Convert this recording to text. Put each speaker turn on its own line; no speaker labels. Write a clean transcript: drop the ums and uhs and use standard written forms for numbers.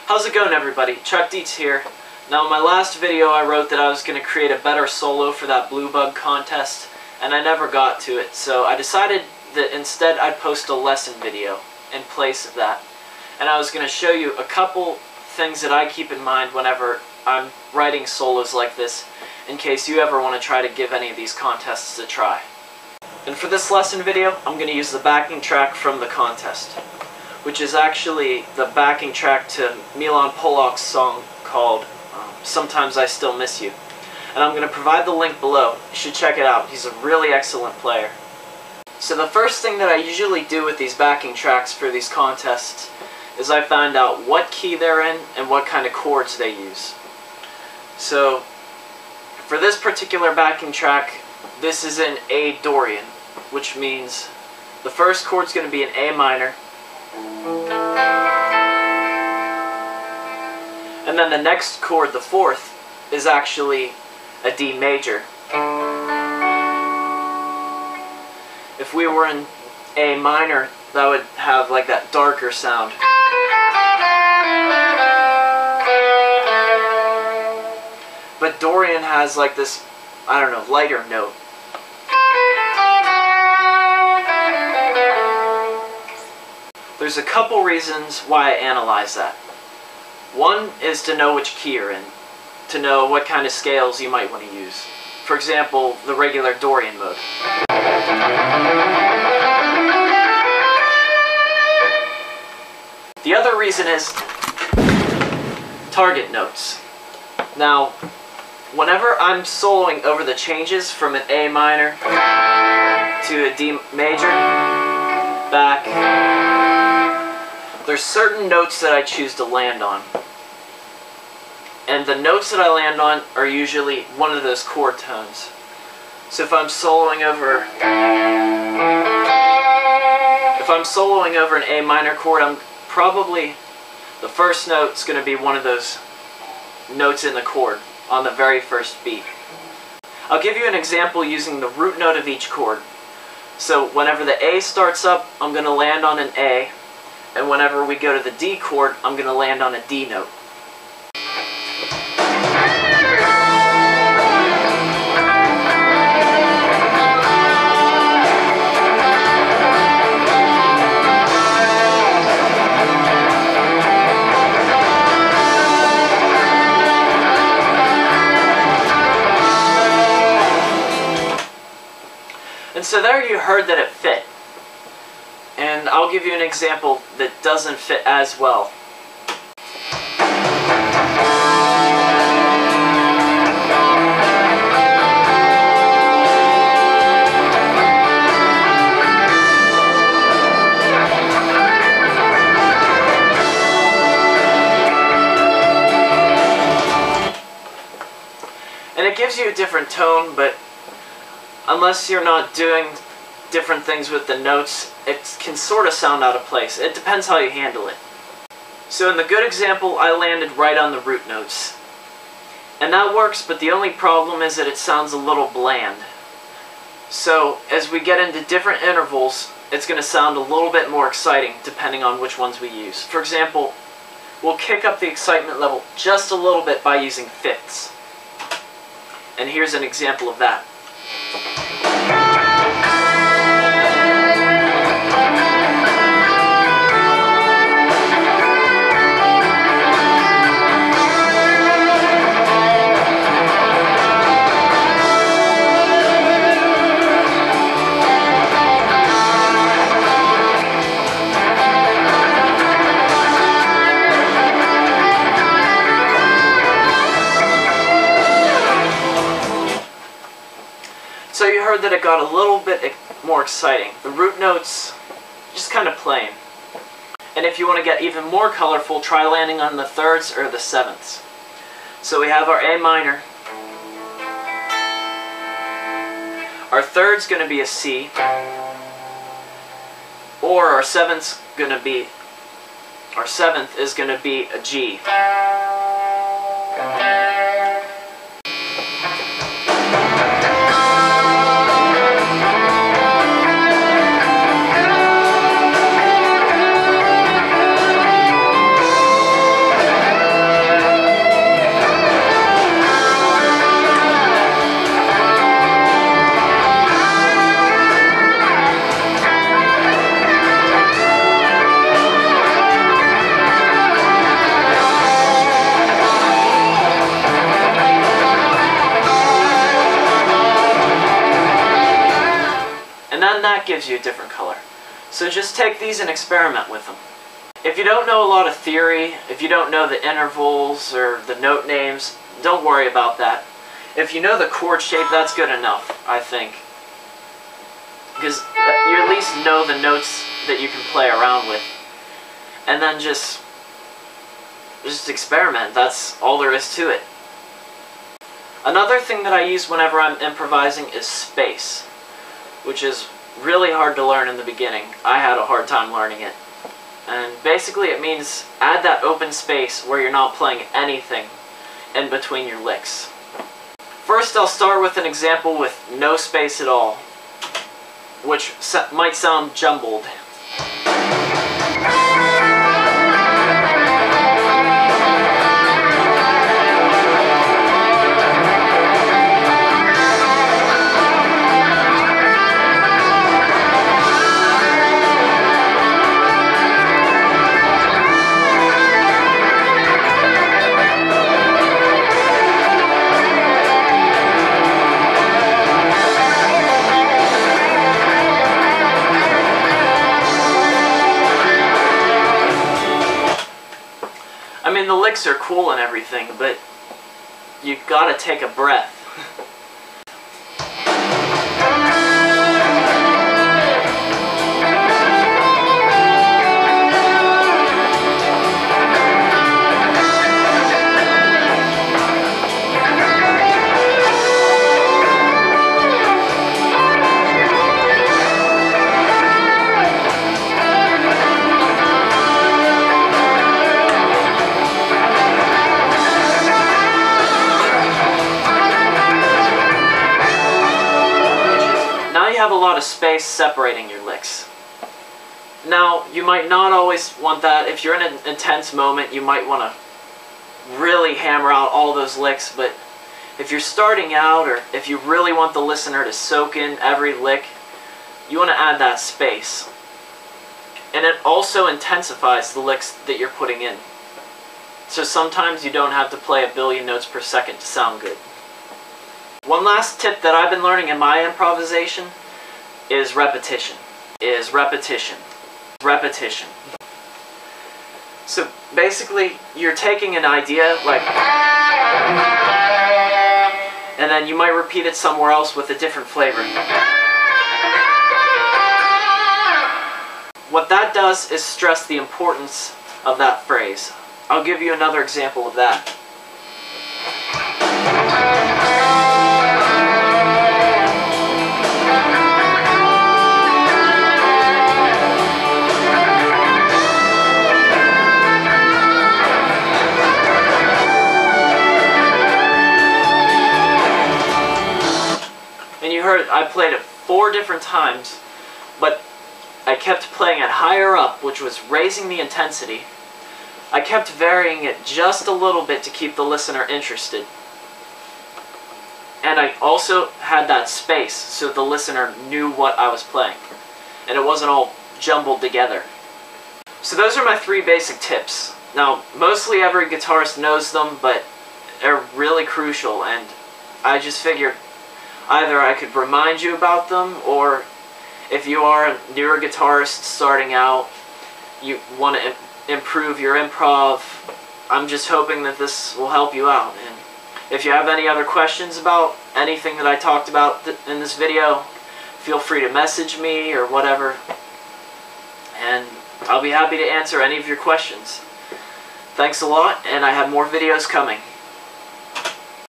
How's it going, everybody? Dietz here. Now in my last video I wrote that I was going to create a better solo for that blue bug contest, and I never got to it, so I decided that instead I'd post a lesson video in place of that. And I was going to show you a couple things that I keep in mind whenever I'm writing solos like this, in case you ever want to try to give any of these contests a try. And for this lesson video, I'm going to use the backing track from the contest, which is actually the backing track to Milan Polak's song called Sometimes I Still Miss You. And I'm going to provide the link below. You should check it out. He's a really excellent player. So the first thing that I usually do with these backing tracks for these contests is I find out what key they're in and what kind of chords they use. So for this particular backing track, this is in A Dorian, which means the first chord's going to be an A minor, and then the next chord, the fourth, is actually a D major. If we were in A minor, that would have like that darker sound. But Dorian has like this, I don't know, lighter note. There's a couple reasons why I analyze that. One is to know which key you're in, to know what kind of scales you might want to use. For example, the regular Dorian mode. The other reason is target notes. Now, whenever I'm soloing over the changes from an A minor to a D major, back, there's certain notes that I choose to land on. And the notes that I land on are usually one of those chord tones. So if I'm soloing over an A minor chord, I'm probably, the first note's going to be one of those notes in the chord on the very first beat. I'll give you an example using the root note of each chord. So whenever the A starts up, I'm going to land on an A, and whenever we go to the D chord, I'm going to land on a D note. And so there you heard that it fit. And I'll give you an example that doesn't fit as well. And it gives you a different tone, but unless you're not doing different things with the notes, it can sort of sound out of place. It depends how you handle it. So in the good example, I landed right on the root notes. And that works, but the only problem is that it sounds a little bland. So as we get into different intervals, it's going to sound a little bit more exciting depending on which ones we use. For example, we'll kick up the excitement level just a little bit by using fifths. And here's an example of that. So you heard that it got a little bit more exciting. The root notes, just kind of plain. And if you want to get even more colorful, try landing on the thirds or the sevenths. So we have our A minor. Our third's going to be a C. Or our seventh is going to be a G. that gives you a different color. So just take these and experiment with them. If you don't know a lot of theory, if you don't know the intervals or the note names, don't worry about that. If you know the chord shape, that's good enough, I think. Because you at least know the notes that you can play around with. And then just experiment. That's all there is to it. Another thing that I use whenever I'm improvising is space, which is really hard to learn in the beginning. I had a hard time learning it. And basically it means add that open space where you're not playing anything in between your licks. First, I'll start with an example with no space at all, which might sound jumbled. I mean, the licks are cool and everything, but you've got to take a breath. You have a lot of space separating your licks. Now, you might not always want that. If you're in an intense moment, you might want to really hammer out all those licks, but if you're starting out, or if you really want the listener to soak in every lick, you want to add that space. And it also intensifies the licks that you're putting in. So sometimes you don't have to play a billion notes per second to sound good. One last tip that I've been learning in my improvisation is repetition. Repetition. So basically, you're taking an idea, like, and then you might repeat it somewhere else with a different flavor. What that does is stress the importance of that phrase. I'll give you another example of that. And you heard I played it 4 different times, but I kept playing it higher up, which was raising the intensity. I kept varying it just a little bit to keep the listener interested. And I also had that space so the listener knew what I was playing, and it wasn't all jumbled together. So those are my 3 basic tips. Now, mostly every guitarist knows them, but they're really crucial, and I just figured either I could remind you about them, or if you are a newer guitarist starting out, you want to improve your improv, I'm just hoping that this will help you out. And if you have any other questions about anything that I talked about in this video, feel free to message me or whatever, and I'll be happy to answer any of your questions. Thanks a lot, and I have more videos coming.